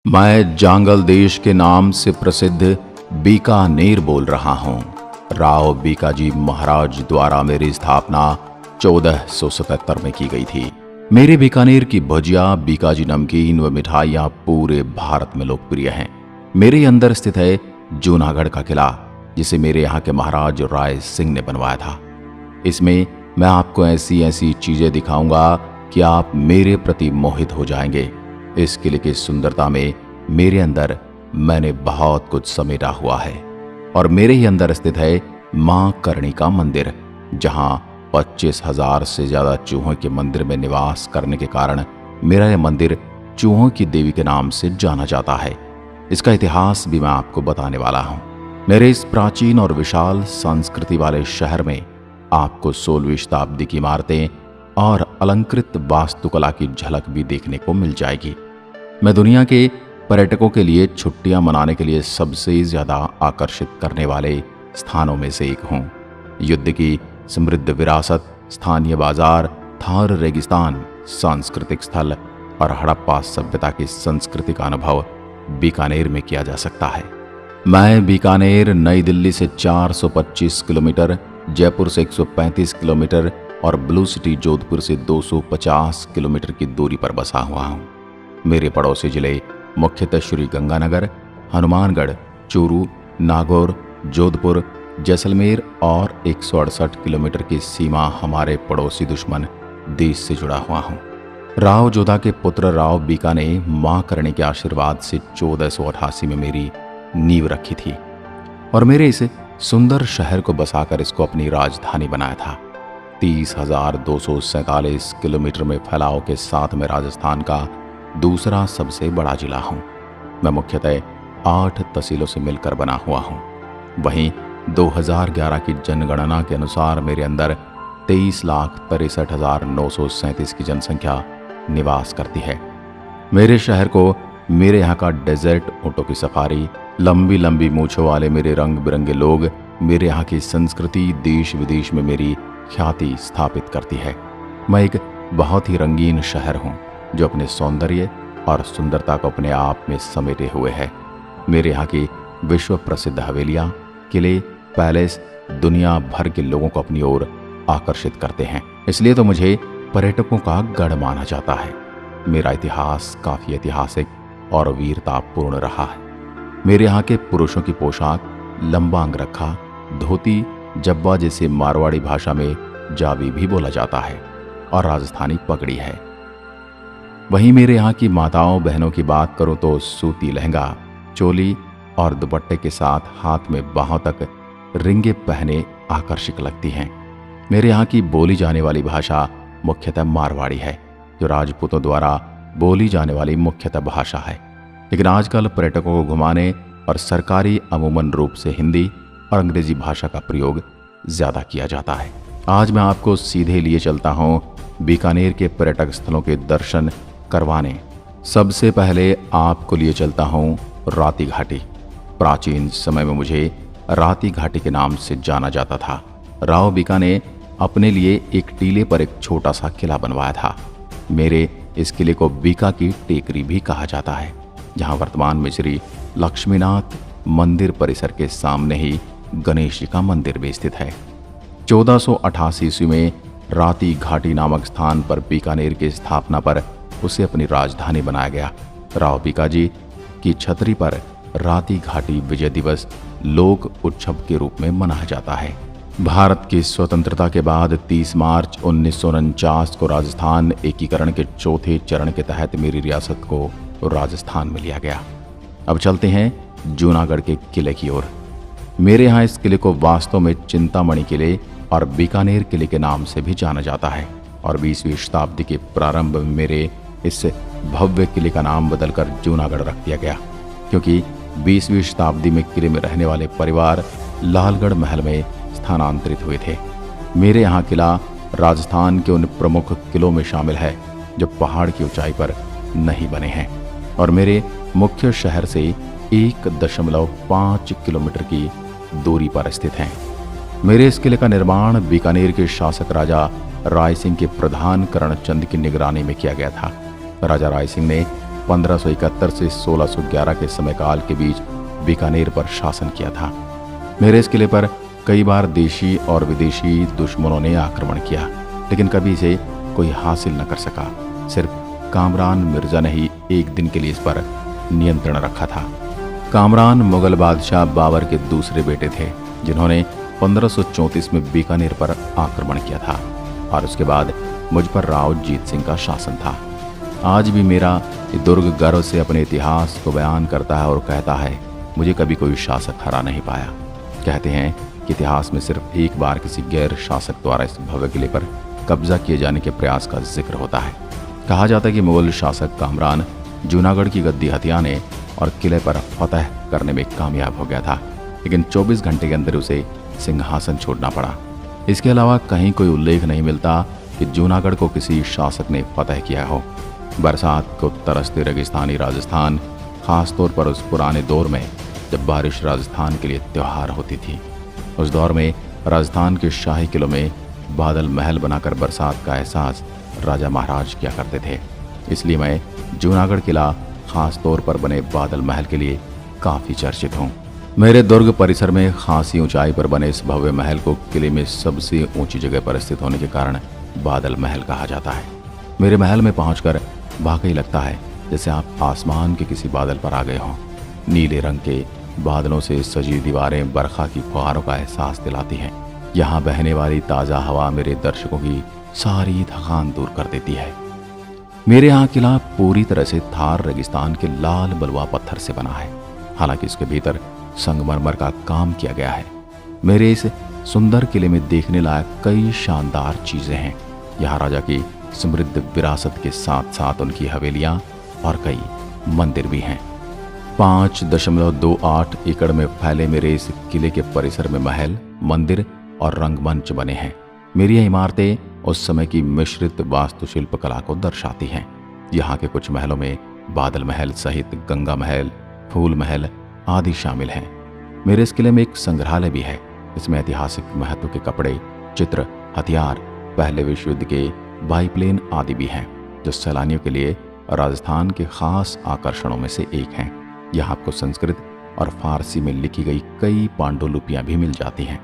मैं जांगल देश के नाम से प्रसिद्ध बीकानेर बोल रहा हूँ। राव बीकाजी महाराज द्वारा मेरी स्थापना 1477 में की गई थी। मेरे बीकानेर की भजिया, बीकाजी नमकीन व मिठाइयाँ पूरे भारत में लोकप्रिय हैं। मेरे अंदर स्थित है जूनागढ़ का किला, जिसे मेरे यहाँ के महाराज राय सिंह ने बनवाया था। इसमें मैं आपको ऐसी ऐसी चीजें दिखाऊंगा कि आप मेरे प्रति मोहित हो जाएंगे। इस किले की सुंदरता में मेरे अंदर मैंने बहुत कुछ समेटा हुआ है। और मेरे ही अंदर स्थित है मां करणी का मंदिर, जहां 25,000 से ज्यादा चूहों के मंदिर में निवास करने के कारण मेरा यह मंदिर चूहों की देवी के नाम से जाना जाता है। इसका इतिहास भी मैं आपको बताने वाला हूं। मेरे इस प्राचीन और विशाल संस्कृति वाले शहर में आपको 16वीं शताब्दी की इमारतें और अलंकृत वास्तुकला की झलक भी देखने को मिल जाएगी। मैं दुनिया के पर्यटकों के लिए छुट्टियां मनाने के लिए सबसे ज्यादा आकर्षित करने वाले स्थानों में से एक हूं। युद्ध की समृद्ध विरासत, स्थानीय बाजार, थार रेगिस्तान, सांस्कृतिक स्थल और हड़प्पा सभ्यता की संस्कृति का अनुभव बीकानेर में किया जा सकता है। मैं बीकानेर नई दिल्ली से 425 किलोमीटर, जयपुर से 135 किलोमीटर और ब्लू सिटी जोधपुर से 250 किलोमीटर की दूरी पर बसा हुआ हूँ। मेरे पड़ोसी जिले मुख्यतः श्री गंगानगर, हनुमानगढ़, चूरू, नागौर, जोधपुर, जैसलमेर और 168 किलोमीटर की सीमा हमारे पड़ोसी दुश्मन देश से जुड़ा हुआ हूँ। राव जोधा के पुत्र राव बीका ने मां करणी के आशीर्वाद से 1488 में मेरी नींव रखी थी और मेरे इस सुंदर शहर को बसाकर इसको अपनी राजधानी बनाया था। 30,247 किलोमीटर में फैलाव के साथ में राजस्थान का दूसरा सबसे बड़ा जिला हूं। मैं मुख्यतः 8 तहसीलों से मिलकर बना हुआ हूं। वहीं 2011 की जनगणना के अनुसार मेरे अंदर 23,63,937 की जनसंख्या निवास करती है। मेरे शहर को मेरे यहाँ का डेजर्ट ऊँटों की सफारी, लंबी लंबी मूछों वाले मेरे रंग बिरंगे लोग, मेरे यहाँ की संस्कृति देश विदेश में मेरी ख्याति स्थापित करती है। मैं एक बहुत ही रंगीन शहर हूँ, जो अपने सौंदर्य और सुंदरता को अपने आप में समेटे हुए है। मेरे यहाँ की विश्व प्रसिद्ध हवेलियाँ, किले, पैलेस दुनिया भर के लोगों को अपनी ओर आकर्षित करते हैं। इसलिए तो मुझे पर्यटकों का गढ़ माना जाता है। मेरा इतिहास काफी ऐतिहासिक और वीरतापूर्ण रहा है। मेरे यहाँ के पुरुषों की पोशाक लंबा अंगरखा, धोती, जब्बा जिसे मारवाड़ी भाषा में जावी भी बोला जाता है, और राजस्थानी पगड़ी है। वहीं मेरे यहाँ की माताओं बहनों की बात करूं तो सूती लहंगा, चोली और दुपट्टे के साथ हाथ में बाहों तक रिंगे पहने आकर्षक लगती हैं। मेरे यहाँ की बोली जाने वाली भाषा मुख्यतः मारवाड़ी है, जो राजपूतों द्वारा बोली जाने वाली मुख्यतः भाषा है। लेकिन आजकल पर्यटकों को घुमाने और सरकारी अमूमन रूप से हिंदी और अंग्रेजी भाषा का प्रयोग ज्यादा किया जाता है। आज मैं आपको सीधे लिए चलता हूँ बीकानेर के पर्यटक स्थलों के दर्शन करवाने। सबसे पहले आपको लिए चलता हूँ राती घाटी। प्राचीन समय में मुझे राती घाटी के नाम से जाना जाता था। राव बीका ने अपने लिए एक टीले पर एक छोटा सा किला बनवाया था। मेरे इस किले को बीका की टेकरी भी कहा जाता है, जहाँ वर्तमान में श्री लक्ष्मीनाथ मंदिर परिसर के सामने ही गणेश जी का मंदिर भी स्थित है। 1488 ईस्वी में राती घाटी नामक स्थान पर बीकानेर की स्थापना पर उसे अपनी राजधानी बनाया गया। राव बीकाजी की छतरी पर राती घाटी विजय दिवस लोक उत्सव के रूप में मनाया जाता है। भारत की स्वतंत्रता के बाद 30 मार्च 1949 को राजस्थान एकीकरण के चौथे चरण के तहत मेरी रियासत को राजस्थान में लिया गया। अब चलते हैं जूनागढ़ के किले की ओर। मेरे यहाँ इस किले को वास्तव में चिंतामणि किले और बीकानेर किले के नाम से भी जाना जाता है, और 20वीं शताब्दी के प्रारंभ में मेरे इस भव्य किले का नाम बदलकर जूनागढ़ रख दिया गया, क्योंकि 20वीं शताब्दी में किले में रहने वाले परिवार लालगढ़ महल में स्थानांतरित हुए थे। मेरे यहाँ किला राजस्थान के उन प्रमुख किलों में शामिल है जो पहाड़ की ऊंचाई पर नहीं बने हैं और मेरे मुख्य शहर से 1.5 किलोमीटर की दूरी पर स्थित हैं। मेरे इस किले का निर्माण बीकानेर के शासक राजा राय सिंह के प्रधान करणचंद की निगरानी में किया गया था। राजा राय सिंह ने 1571 से 1611 के समयकाल के बीच बीकानेर पर शासन किया था। मेरे इस किले पर कई बार देशी और विदेशी दुश्मनों ने आक्रमण किया, लेकिन कभी इसे कोई हासिल न कर सका। सिर्फ कामरान मिर्जा ने ही एक दिन के लिए इस पर नियंत्रण रखा था। कामरान मुगल बादशाह बाबर के दूसरे बेटे थे, जिन्होंने 1534 में बीकानेर पर आक्रमण किया था और उसके बाद मुझ पर राव जीत सिंह का शासन था। आज भी मेरा ये दुर्ग गर्व से अपने इतिहास को बयान करता है और कहता है, मुझे कभी कोई शासक हरा नहीं पाया। कहते हैं कि इतिहास में सिर्फ एक बार किसी गैर शासक द्वारा इस भव्य किले पर कब्जा किए जाने के प्रयास का जिक्र होता है। कहा जाता है कि मुगल शासक कामरान जूनागढ़ की गद्दी हथियाने और किले पर फतह करने में कामयाब हो गया था, लेकिन 24 घंटे के अंदर उसे सिंहासन छोड़ना पड़ा। इसके अलावा कहीं कोई उल्लेख नहीं मिलता कि जूनागढ़ को किसी शासक ने फतह किया हो। बरसात को तरसते रेगिस्तानी राजस्थान, खासतौर पर उस पुराने दौर में जब बारिश राजस्थान के लिए त्यौहार होती थी, उस दौर में राजस्थान के शाही किलों में बादल महल बनाकर बरसात का एहसास राजा महाराज किया करते थे। इसलिए मैं जूनागढ़ किला खास तौर पर बने बादल महल के लिए काफ़ी चर्चित हूँ। मेरे दुर्ग परिसर में खासी ऊंचाई पर बने इस भव्य महल को किले में सबसे ऊंची जगह पर स्थित होने के कारण बादल महल कहा जाता है। मेरे महल में पहुंचकर वाकई लगता है जैसे आप आसमान के किसी बादल पर आ गए हों। नीले रंग के बादलों से सजी दीवारें बरखा की फुहारों का एहसास दिलाती हैं। यहाँ बहने वाली ताज़ा हवा मेरे दर्शकों की सारी थकान दूर कर देती है। मेरे यहाँ किला पूरी तरह से थार रेगिस्तान के लाल बलुआ पत्थर से बना है, हालांकि इसके भीतर संगमरमर का काम किया गया है। मेरे इस सुंदर किले में देखने लायक कई शानदार चीजें हैं। यहाँ राजा की समृद्ध विरासत के साथ साथ उनकी हवेलियां और कई मंदिर भी हैं। 5.28 एकड़ में फैले मेरे इस किले के परिसर में महल, मंदिर और रंगमंच बने हैं। मेरी ये इमारतें उस समय की मिश्रित वास्तुशिल्प कला को दर्शाती हैं। यहाँ के कुछ महलों में बादल महल सहित गंगा महल, फूल महल आदि शामिल हैं। मेरे इस किले में एक संग्रहालय भी है। इसमें ऐतिहासिक महत्व के कपड़े, चित्र, हथियार, पहले विश्व युद्ध के बाईप्लेन आदि भी हैं, जो सैलानियों के लिए राजस्थान के खास आकर्षणों में से एक हैं। यहाँ आपको संस्कृत और फारसी में लिखी गई कई पांडुलिपियां भी मिल जाती हैं।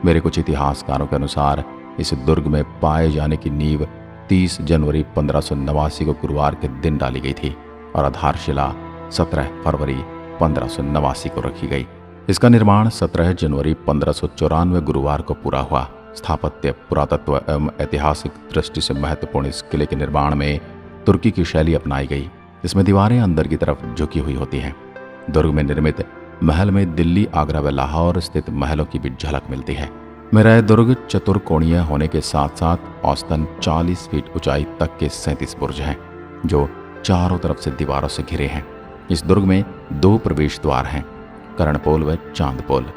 मेरे कुछ इतिहासकारों के अनुसार इस दुर्ग में पाए जाने की नींव 30 जनवरी 1589 को गुरुवार के दिन डाली गई थी और आधारशिला 17 फरवरी 1589 को रखी गई। इसका निर्माण 17 जनवरी 1594 गुरुवार को पूरा हुआ। स्थापत्य, पुरातत्व एवं ऐतिहासिक दृष्टि से महत्वपूर्ण इस किले के निर्माण में तुर्की की शैली अपनाई गई। इसमें दीवारें अंदर की तरफ झुकी हुई होती हैं। दुर्ग में निर्मित महल में दिल्ली, आगरा व लाहौर स्थित महलों की भी झलक मिलती है। मेरा यह दुर्ग चतुर्कोणीय होने के साथ साथ औसतन 40 फीट ऊंचाई तक के 37 बुर्ज हैं, जो चारों तरफ से दीवारों से घिरे हैं। इस दुर्ग में 2 प्रवेश द्वार हैं, कर्णपोल व चांदपोल।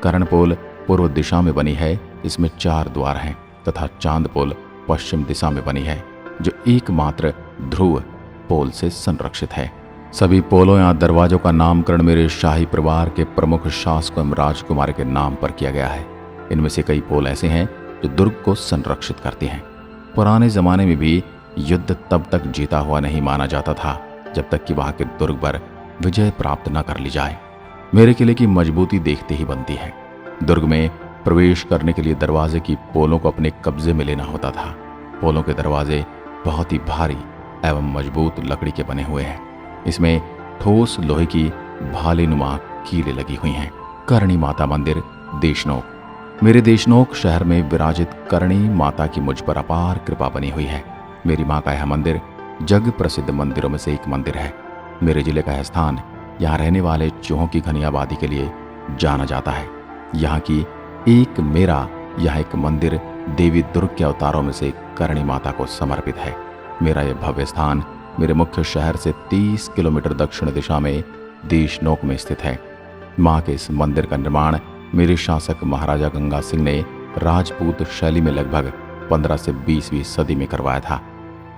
कर्णपोल पूर्व दिशा में बनी है, इसमें 4 द्वार हैं, तथा चांदपोल पश्चिम दिशा में बनी है, जो एकमात्र ध्रुव पोल से संरक्षित है। सभी पोलों या दरवाजों का नामकरण मेरे शाही परिवार के प्रमुख शासकों एवं राजकुमार के नाम पर किया गया है। इनमें से कई पोल ऐसे हैं जो दुर्ग को संरक्षित करती हैं। पुराने जमाने में भी युद्ध तब तक जीता हुआ नहीं माना जाता था जब तक कि वहां के दुर्ग पर विजय प्राप्त न कर ली जाए। मेरे किले की मजबूती देखते ही बनती है। दुर्ग में प्रवेश करने के लिए दरवाजे की पोलों को अपने कब्जे में लेना होता था। पोलों के दरवाजे बहुत ही भारी एवं मजबूत लकड़ी के बने हुए हैं। इसमें ठोस लोहे की भालेनुमा कीलें लगी हुई हैं। करणी माता मंदिर, देशनोक। मेरे देशनोक शहर में विराजित करणी माता की मुझ पर अपार कृपा बनी हुई है। मेरी माँ का यह मंदिर जग प्रसिद्ध मंदिरों में से एक मंदिर है। मेरे जिले का यह स्थान यहाँ रहने वाले चूहों की घनी आबादी के लिए जाना जाता है। यहाँ की यहाँ एक मंदिर देवी दुर्ग के अवतारों में से करणी माता को समर्पित है। मेरा यह भव्य स्थान मेरे मुख्य शहर से 30 किलोमीटर दक्षिण दिशा में देशनोक में स्थित है। माँ के इस मंदिर का निर्माण मेरे शासक महाराजा गंगा सिंह ने राजपूत शैली में लगभग 15 से 20वीं सदी में करवाया था।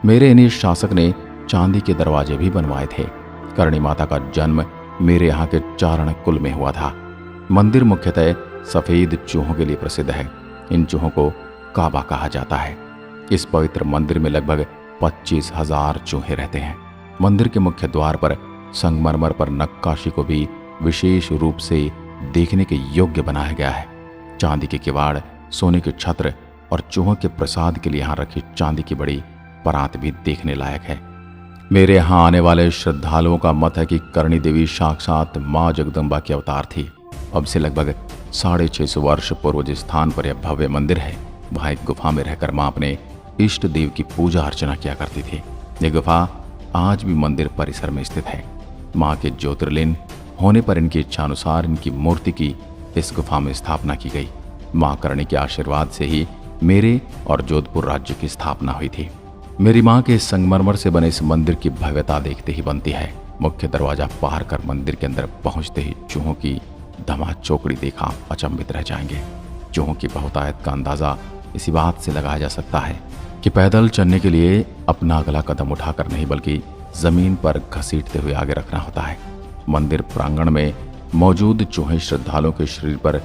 मेरे इन्हीं शासक ने चांदी के दरवाजे भी बनवाए थे। करणी माता का जन्म मेरे यहाँ के चारण कुल में हुआ था। मंदिर मुख्यतः सफेद चूहों के लिए प्रसिद्ध है। इन चूहों को काबा कहा जाता है। इस पवित्र मंदिर में लगभग 25,000 चूहे रहते हैं। मंदिर के मुख्य द्वार पर संगमरमर पर नक्काशी को भी विशेष रूप से देखने के योग्य बनाया गया है। चांदी के किवाड़, सोने के छत्र और चूहों के प्रसाद के लिए यहाँ रखी चांदी की बड़ी परात भी देखने लायक है। मेरे यहाँ आने वाले श्रद्धालुओं का मत है कि करणी देवी साक्षात माँ जगदम्बा की अवतार थी। अब से लगभग 650 वर्ष पूर्व जिस स्थान पर यह भव्य मंदिर है, वहाँ एक गुफा में रहकर माँ अपने इष्ट देव की पूजा अर्चना किया करती थी। यह गुफा आज भी मंदिर परिसर में स्थित है। माँ के ज्योतिर्लिंग होने पर इनकी इच्छानुसार इनकी मूर्ति की इस गुफा में स्थापना की गई। माँ करणी के आशीर्वाद से ही मेरे और जोधपुर राज्य की स्थापना हुई थी। मेरी माँ के संगमरमर से बने इस मंदिर की भव्यता देखते ही बनती है। मुख्य दरवाजा पार कर मंदिर के अंदर पहुंचते ही चूहों की धमा चौकड़ी देखा अचंभित रह जाएंगे। चूहों की बहुतायत का अंदाजा इसी बात से लगाया जा सकता है कि पैदल चलने के लिए अपना अगला कदम उठाकर नहीं बल्कि जमीन पर घसीटते हुए आगे रखना होता है। मंदिर प्रांगण में मौजूद चूहे श्रद्धालुओं के शरीर पर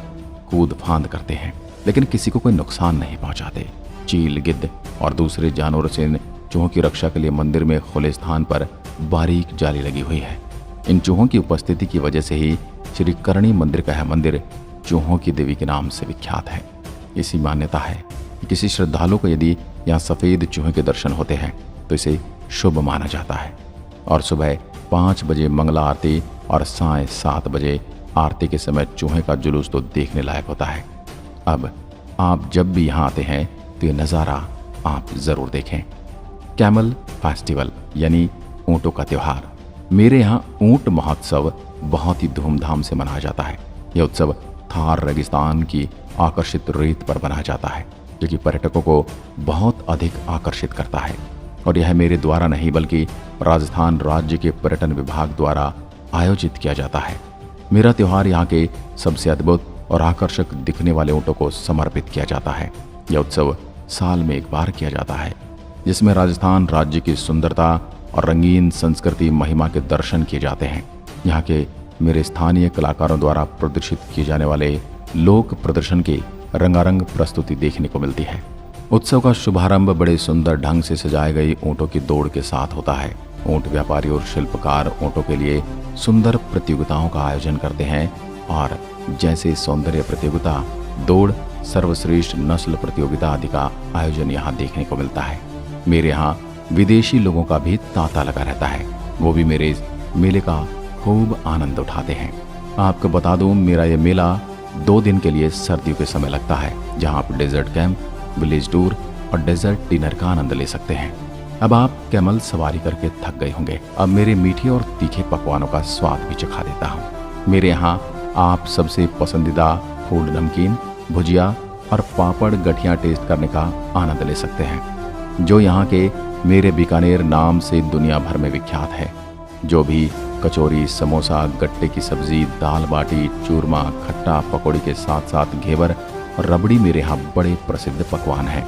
कूद फांद करते हैं, लेकिन किसी को कोई नुकसान नहीं पहुंचाते। चील, गिद्ध और दूसरे जानवरों से इन चूहों की रक्षा के लिए मंदिर में खुले स्थान पर बारीक जाली लगी हुई है। इन चूहों की उपस्थिति की वजह से ही श्री करणी मंदिर का यह मंदिर चूहों की देवी के नाम से विख्यात है। इसी मान्यता है कि किसी श्रद्धालु को यदि यहाँ सफ़ेद चूहे के दर्शन होते हैं तो इसे शुभ माना जाता है। और सुबह 5 बजे मंगला आरती और साय 7 बजे आरती के समय चूहे का जुलूस तो देखने लायक होता है। अब आप जब भी यहाँ आते हैं तो ये नज़ारा आप ज़रूर देखें। कैमल फेस्टिवल यानी ऊँटों का त्यौहार। मेरे यहाँ ऊँट महोत्सव बहुत ही धूमधाम से मनाया जाता है। यह उत्सव थार रेगिस्तान की आकर्षित रेत पर मनाया जाता है, जो कि पर्यटकों को बहुत अधिक आकर्षित करता है। और यह मेरे द्वारा नहीं बल्कि राजस्थान राज्य के पर्यटन विभाग द्वारा आयोजित किया जाता है। मेरा त्यौहार यहाँ के सबसे अद्भुत और आकर्षक दिखने वाले ऊँटों को समर्पित किया जाता है। यह उत्सव साल में एक बार किया जाता है, जिसमें राजस्थान राज्य की सुंदरता और रंगीन संस्कृति महिमा के दर्शन किए जाते हैं। यहाँ के मेरे स्थानीय कलाकारों द्वारा प्रदर्शित किए जाने वाले लोक प्रदर्शन की रंगारंग प्रस्तुति देखने को मिलती है। उत्सव का शुभारंभ बड़े सुंदर ढंग से सजाए गई ऊँटों की दौड़ के साथ होता है। ऊँट व्यापारी और शिल्पकार ऊँटों के लिए सुंदर प्रतियोगिताओं का आयोजन करते हैं और जैसे सौंदर्य प्रतियोगिता, दौड़, सर्वश्रेष्ठ नस्ल प्रतियोगिता आदि का आयोजन यहाँ देखने को मिलता है। मेरे यहाँ विदेशी लोगों का भी तांता लगा रहता है। वो भी मेरे इस मेले का खूब आनंद उठाते हैं। आपको बता दूं, मेरा ये मेला 2 दिन के लिए सर्दियों के समय लगता है, जहाँ आप डेजर्ट कैंप, विलेज टूर और डेजर्ट डिनर का आनंद ले सकते हैं। अब आप कैमल सवारी करके थक गए होंगे। अब मेरे मीठे और तीखे पकवानों का स्वाद भी चखा देता हूँ। मेरे यहाँ आप सबसे पसंदीदा फूड, नमकीन, भुजिया और पापड़ गठिया टेस्ट करने का आनंद ले सकते हैं, जो यहाँ के मेरे बीकानेर नाम से दुनिया भर में विख्यात है। जो भी कचौरी, समोसा, गट्टे की सब्जी, दाल बाटी, चूरमा, खट्टा, पकौड़ी के साथ साथ घेवर और रबड़ी मेरे यहाँ बड़े प्रसिद्ध पकवान हैं।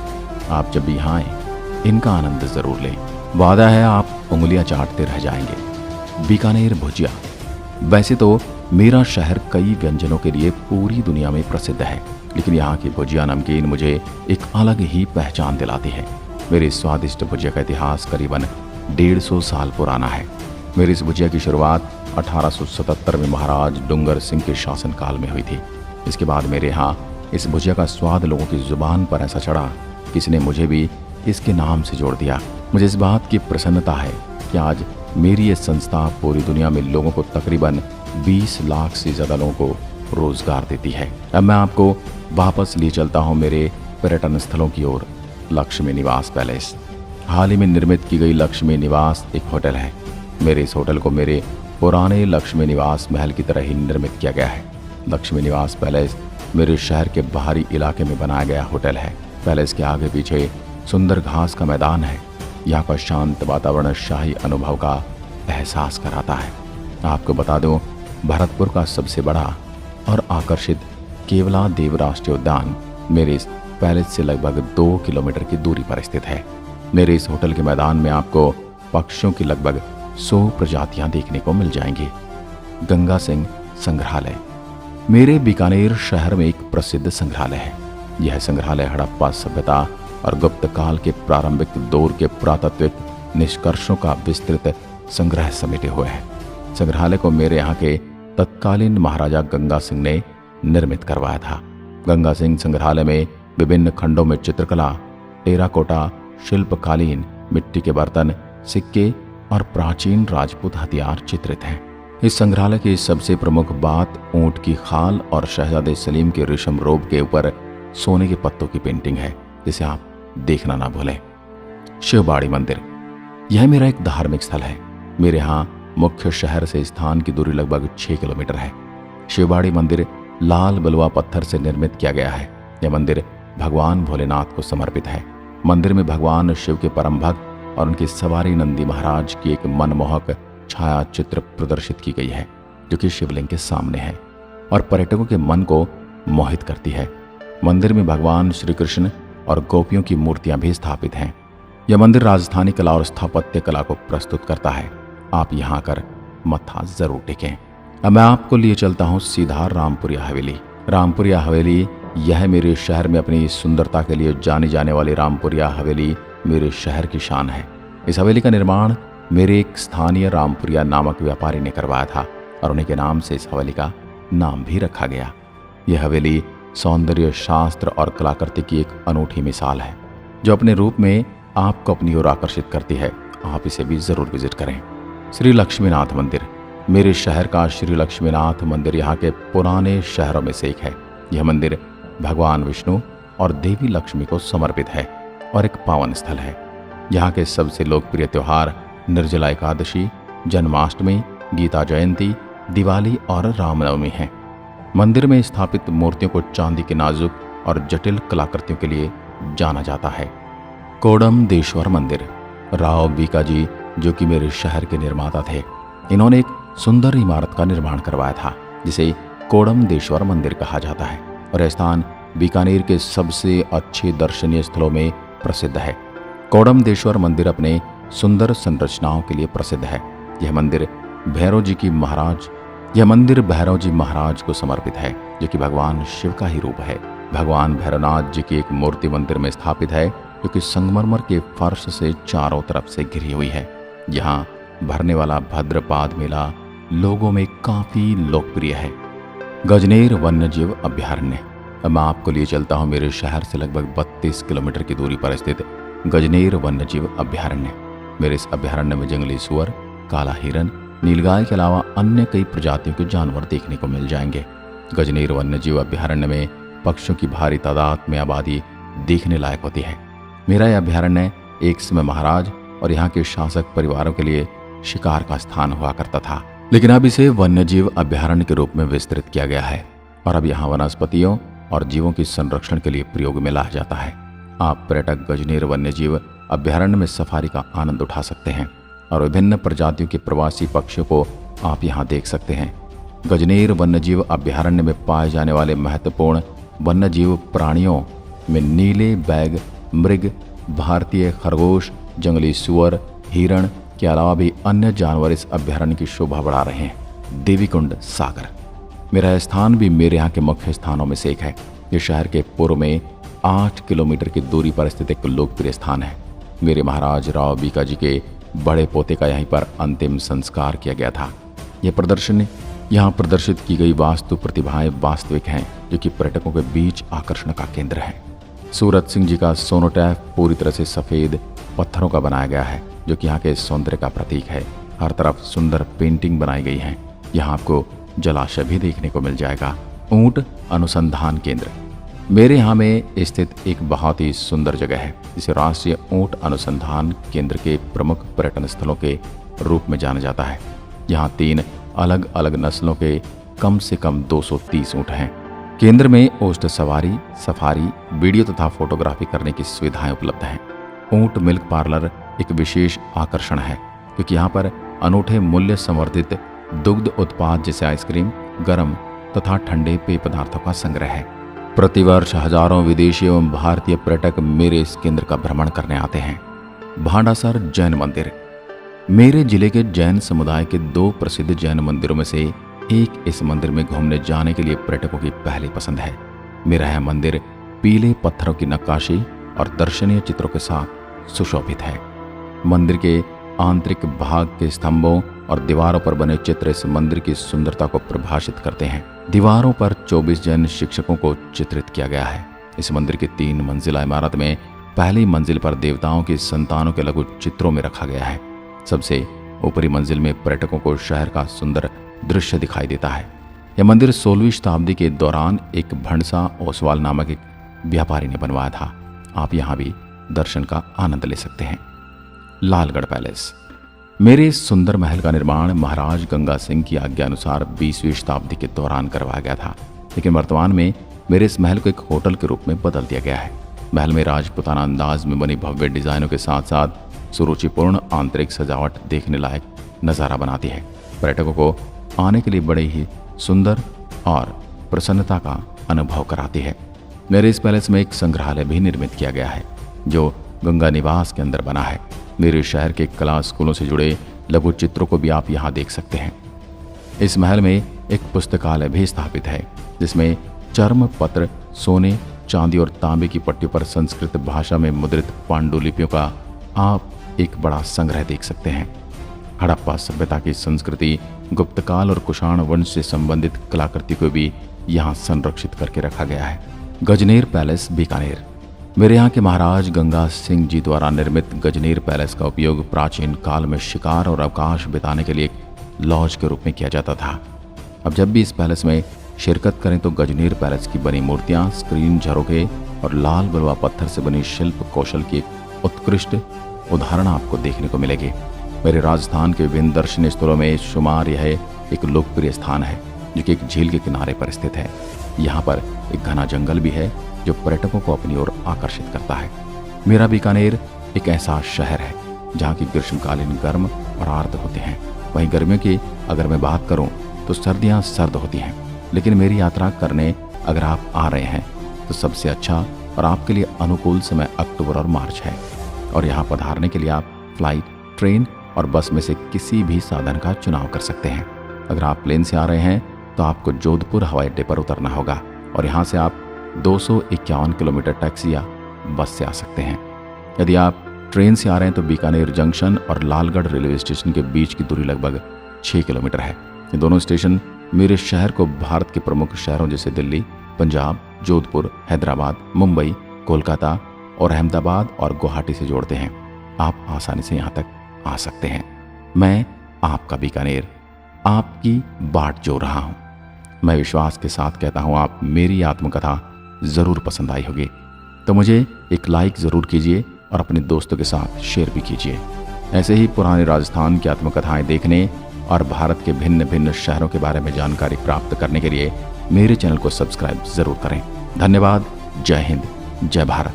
आप जब भी यहाँ आए इनका आनंद जरूर लें। वादा है आप उंगलियां चाटते रह जाएंगे। बीकानेर भुजिया। वैसे तो मेरा शहर कई व्यंजनों के लिए पूरी दुनिया में प्रसिद्ध है, लेकिन यहाँ की भुजिया नमकीन मुझे एक अलग ही पहचान दिलाती है। मेरी स्वादिष्ट भुजिया का इतिहास करीबन 150 साल पुराना है। मेरी इस भुजिया की शुरुआत 1877 में महाराज डूंगर सिंह के शासनकाल में हुई थी। इसके बाद मेरे यहाँ इस भुजिया का स्वाद लोगों की जुबान पर ऐसा चढ़ा कि इसने मुझे भी इसके नाम से जोड़ दिया। मुझे इस बात की प्रसन्नता है कि आज मेरी ये संस्था पूरी दुनिया में लोगों को तकरीबन 20 लाख से ज़्यादा लोगों को रोजगार देती है। अब मैं आपको वापस ले चलता हूँ मेरे पर्यटन स्थलों की ओर। लक्ष्मी निवास पैलेस। हाल ही में निर्मित की गई लक्ष्मी निवास एक होटल है। मेरे इस होटल को मेरे पुराने लक्ष्मी निवास महल की तरह ही निर्मित किया गया है। लक्ष्मी निवास पैलेस मेरे शहर के बाहरी इलाके में बनाया गया होटल है। पैलेस के आगे पीछे सुंदर घास का मैदान है। यहाँ का शांत वातावरण शाही अनुभव का एहसास कराता है। आपको बता दूं, भरतपुर का सबसे बड़ा और आकर्षित केवला देव राष्ट्रीय उद्यान मेरे इस पैलेस से लगभग 2 किलोमीटर की दूरी पर स्थित है। मेरे इस होटल के मैदान में आपको पक्षियों की लगभग 100 प्रजातियां देखने को मिल जाएंगी। गंगा सिंह संग्रहालय। मेरे बीकानेर शहर में एक प्रसिद्ध संग्रहालय है। यह संग्रहालय हड़प्पा सभ्यता और गुप्त काल के प्रारंभिक दौर के पुरातात्विक निष्कर्षों का विस्तृत संग्रह समेटे हुए हैं। संग्रहालय को मेरे यहाँ के तत्कालीन महाराजा गंगा सिंह ने निर्मित करवाया था। गंगा सिंह संग्रहालय में विभिन्न खंडों में चित्रकला, टेराकोटा, शिल्पकालीन, मिट्टी के बर्तन, सिक्के और प्राचीन राजपूत हथियार चित्रित हैं। इस संग्रहालय की सबसे प्रमुख बात ऊंट की खाल और शहजादे सलीम के रेशम रोब के ऊपर सोने के पत्तों की पेंटिंग है, जिसे आप देखना ना भूलें। शिवबाड़ी मंदिर, यह मेरा एक धार्मिक स्थल है। मेरे यहाँ मुख्य शहर से स्थान की दूरी लगभग 6 किलोमीटर है। शिवबाड़ी मंदिर लाल बलुआ पत्थर से निर्मित किया गया है। यह मंदिर भगवान भोलेनाथ को समर्पित है। मंदिर में भगवान शिव के परम भक्त और उनकी सवारी नंदी महाराज की एक मनमोहक छाया चित्र प्रदर्शित की गई है, जो कि शिवलिंग के सामने है और पर्यटकों के मन को मोहित करती है। मंदिर में भगवान श्री कृष्ण और गोपियों की मूर्तियां भी स्थापित हैं। यह मंदिर राजस्थानी कला और स्थापत्य कला को प्रस्तुत करता है। आप यहाँ आकर मत्था जरूर टेकें। अब मैं आपको लिए चलता हूँ सीधा रामपुरिया हवेली। रामपुरिया हवेली, यह मेरे शहर में अपनी सुंदरता के लिए जानी जाने वाली रामपुरिया हवेली मेरे शहर की शान है। इस हवेली का निर्माण मेरे एक स्थानीय रामपुरिया नामक व्यापारी ने करवाया था और उन्हीं के नाम से इस हवेली का नाम भी रखा गया। यह हवेली सौंदर्य शास्त्र और कलाकृति की एक अनूठी मिसाल है, जो अपने रूप में आपको अपनी ओर आकर्षित करती है। आप इसे भी जरूर विजिट करें। श्री लक्ष्मीनाथ मंदिर, मेरे शहर का श्री लक्ष्मीनाथ मंदिर यहाँ के पुराने शहरों में से एक है। यह मंदिर भगवान विष्णु और देवी लक्ष्मी को समर्पित है और एक पावन स्थल है। यहाँ के सबसे लोकप्रिय त्योहार निर्जला एकादशी, जन्माष्टमी, गीता जयंती, दिवाली और रामनवमी हैं। मंदिर में स्थापित मूर्तियों को चांदी के नाजुक और जटिल कलाकृतियों के लिए जाना जाता है। कोडमदेश्वर मंदिर, राव बीकाजी, जो कि मेरे शहर के निर्माता थे, इन्होंने एक सुंदर इमारत का निर्माण करवाया था, जिसे कोडमदेश्वर मंदिर कहा जाता है और यह स्थान बीकानेर के सबसे अच्छे दर्शनीय स्थलों में प्रसिद्ध है। कोडमदेश्वर मंदिर अपने सुंदर संरचनाओं के लिए प्रसिद्ध है। यह मंदिर भैरव जी महाराज को समर्पित है, जो कि भगवान शिव का ही रूप है। भगवान भैरवनाथ जी की एक मूर्ति मंदिर में स्थापित है, जो कि संगमरमर के फर्श से चारों तरफ से घिरी हुई है। यहाँ भरने वाला भद्रपाद मेला लोगों में काफी लोकप्रिय है। गजनेर वन्यजीव अभ्यारण्य, मैं आपको लिए चलता हूँ मेरे शहर से लगभग 32 किलोमीटर की दूरी पर स्थित गजनेर वन्यजीव अभ्यारण्य। मेरे इस अभ्यारण्य में जंगली सुअर, काला हिरन, नीलगाय के अलावा अन्य कई प्रजातियों के जानवर देखने को मिल जाएंगे। गजनेर वन्यजीव अभ्यारण्य में पक्षियों की भारी तादाद में आबादी देखने लायक होती है। मेरा यह अभ्यारण्य एक समय महाराज और यहाँ के शासक परिवारों के लिए शिकार का स्थान हुआ करता था, लेकिन अब इसे वन्यजीव अभ्यारण्य के रूप में विस्तृत किया गया है और अब यहाँ वनस्पतियों और जीवों के संरक्षण के लिए प्रयोग में लाया जाता है। आप पर्यटक गजनेर वन्यजीव अभ्यारण्य में सफारी का आनंद उठा सकते हैं और विभिन्न प्रजातियों के प्रवासी पक्षियों को आप यहाँ देख सकते हैं। गजनेर वन्यजीव अभ्यारण्य में पाए जाने वाले महत्वपूर्ण वन्यजीव प्राणियों में नीले बैग मृग, भारतीय खरगोश, जंगली सुअर, हिरण के अलावा भी अन्य जानवर इस अभ्यारण्य की शोभा बढ़ा रहे हैं। देवीकुंड सागर, मेरा स्थान भी मेरे यहाँ के मुख्य स्थानों में से एक है। ये शहर के पूर्व में 8 किलोमीटर की दूरी पर स्थित एक लोकप्रिय स्थान है। मेरे महाराज राव बीकाजी के बड़े पोते का यहीं पर अंतिम संस्कार किया गया था। यह प्रदर्शनी यहाँ प्रदर्शित की गई वास्तु प्रतिभाएं वास्तविक हैं, जो कि पर्यटकों के बीच आकर्षण का केंद्र है। सूरत सिंह जी का सोनोटैफ पूरी तरह से सफेद पत्थरों का बनाया गया है, जो कि यहाँ के सौंदर्य का प्रतीक है। हर तरफ सुंदर पेंटिंग बनाई गई है। यहाँ आपको जलाशय भी देखने को मिल जाएगा। ऊंट अनुसंधान केंद्र, मेरे यहाँ में स्थित एक बहुत ही सुंदर जगह है, जिसे राष्ट्रीय ऊंट अनुसंधान केंद्र के प्रमुख पर्यटन स्थलों के रूप में जाना जाता है। यहाँ 3 अलग अलग नस्लों के कम से कम 230 ऊंट हैं। केंद्र में ऊंट सवारी, सफारी, वीडियो तथा फोटोग्राफी करने की सुविधाएं उपलब्ध हैं। ऊंट मिल्क पार्लर एक विशेष आकर्षण है, क्योंकि यहाँ पर अनूठे मूल्य संवर्धित दुग्ध उत्पाद जैसे आइसक्रीम, गर्म तथा ठंडे पेय पदार्थों का संग्रह है। प्रतिवर्ष हजारों विदेशी एवं भारतीय पर्यटक मेरे इस केंद्र का भ्रमण करने आते हैं। भांडासर जैन मंदिर, मेरे जिले के जैन समुदाय के 2 प्रसिद्ध जैन मंदिरों में से एक इस मंदिर में घूमने जाने के लिए पर्यटकों की पहली पसंद है। मेरा यह मंदिर पीले पत्थरों की नक्काशी और दर्शनीय चित्रों के साथ सुशोभित है। मंदिर के आंतरिक भाग के स्तंभों और दीवारों पर बने चित्र इस मंदिर की सुंदरता को परिभाषित करते हैं। दीवारों पर 24 जैन शिक्षकों को चित्रित किया गया है। इस मंदिर की 3 मंजिला इमारत में पहली मंजिल पर देवताओं की संतानों के लघु चित्रों में रखा गया है। सबसे ऊपरी मंजिल में पर्यटकों को शहर का सुंदर दृश्य दिखाई देता है। यह मंदिर 16वीं शताब्दी के दौरान एक भंडसा ओसवाल नामक एक व्यापारी ने बनवाया था। आप यहाँ भी दर्शन का आनंद ले सकते हैं। लालगढ़ पैलेस। मेरे इस सुंदर महल का निर्माण महाराज गंगा सिंह की आज्ञा अनुसार 20वीं शताब्दी के दौरान करवाया गया था, लेकिन वर्तमान में मेरे इस महल को एक होटल के रूप में बदल दिया गया है। महल में राजपूताना अंदाज में बनी भव्य डिजाइनों के साथ साथ सुरुचिपूर्ण आंतरिक सजावट देखने लायक नज़ारा बनाती है। पर्यटकों को आने के लिए बड़े ही सुंदर और प्रसन्नता का अनुभव कराती है। मेरे इस पैलेस में एक संग्रहालय भी निर्मित किया गया है जो गंगा निवास के अंदर बना है। मेरे शहर के कला स्कूलों से जुड़े लघु चित्रों को भी आप यहाँ देख सकते हैं। इस महल में एक पुस्तकालय भी स्थापित है जिसमें चर्म पत्र, सोने, चांदी और तांबे की पट्टियों पर संस्कृत भाषा में मुद्रित पांडुलिपियों का आप एक बड़ा संग्रह देख सकते हैं। हड़प्पा सभ्यता की संस्कृति, गुप्तकाल और कुषाण वंश से संबंधित कलाकृति को भी यहाँ संरक्षित करके रखा गया है। गजनेर पैलेस, बीकानेर। मेरे यहाँ के महाराज गंगा सिंह जी द्वारा निर्मित गजनेर पैलेस का उपयोग प्राचीन काल में शिकार और अवकाश बिताने के लिए एक लॉज के रूप में किया जाता था। अब जब भी इस पैलेस में शिरकत करें तो गजनेर पैलेस की बनी मूर्तियाँ, स्क्रीन, झरोखे और लाल बलुआ पत्थर से बनी शिल्प कौशल की एक उत्कृष्ट उदाहरण आपको देखने को मिलेगी। मेरे राजस्थान के विभिन्न दर्शनीय स्थलों में शुमार यह एक लोकप्रिय स्थान है जो कि एक झील के किनारे पर स्थित है। यहाँ पर एक घना जंगल भी है जो पर्यटकों को अपनी ओर आकर्षित करता है। मेरा बीकानेर एक ऐसा शहर है जहाँ की ग्रीष्मकालीन गर्म और आर्द्र होते हैं। वहीं गर्मियों की अगर मैं बात करूँ तो सर्दियाँ सर्द होती हैं। लेकिन मेरी यात्रा करने अगर आप आ रहे हैं तो सबसे अच्छा और आपके लिए अनुकूल समय अक्टूबर और मार्च है। और यहाँ पधारने के लिए आप फ्लाइट, ट्रेन और बस में से किसी भी साधन का चुनाव कर सकते हैं। अगर आप प्लेन से आ रहे हैं तो आपको जोधपुर हवाई अड्डे पर उतरना होगा और यहाँ से आप 251 किलोमीटर टैक्सी या बस से आ सकते हैं। यदि आप ट्रेन से आ रहे हैं तो बीकानेर जंक्शन और लालगढ़ रेलवे स्टेशन के बीच की दूरी लगभग 6 किलोमीटर है। ये दोनों स्टेशन मेरे शहर को भारत के प्रमुख शहरों जैसे दिल्ली, पंजाब, जोधपुर, हैदराबाद, मुंबई, कोलकाता और अहमदाबाद और गुवाहाटी से जोड़ते हैं। आप आसानी से यहाँ तक आ सकते हैं। मैं आपका बीकानेर आपकी बाट जोड़ रहा हूँ। मैं विश्वास के साथ कहता हूँ आप मेरी आत्मकथा ज़रूर पसंद आई होगी, तो मुझे एक लाइक ज़रूर कीजिए और अपने दोस्तों के साथ शेयर भी कीजिए। ऐसे ही पुराने राजस्थान की आत्मकथाएं देखने और भारत के भिन्न भिन्न शहरों के बारे में जानकारी प्राप्त करने के लिए मेरे चैनल को सब्सक्राइब ज़रूर करें। धन्यवाद। जय हिंद, जय भारत।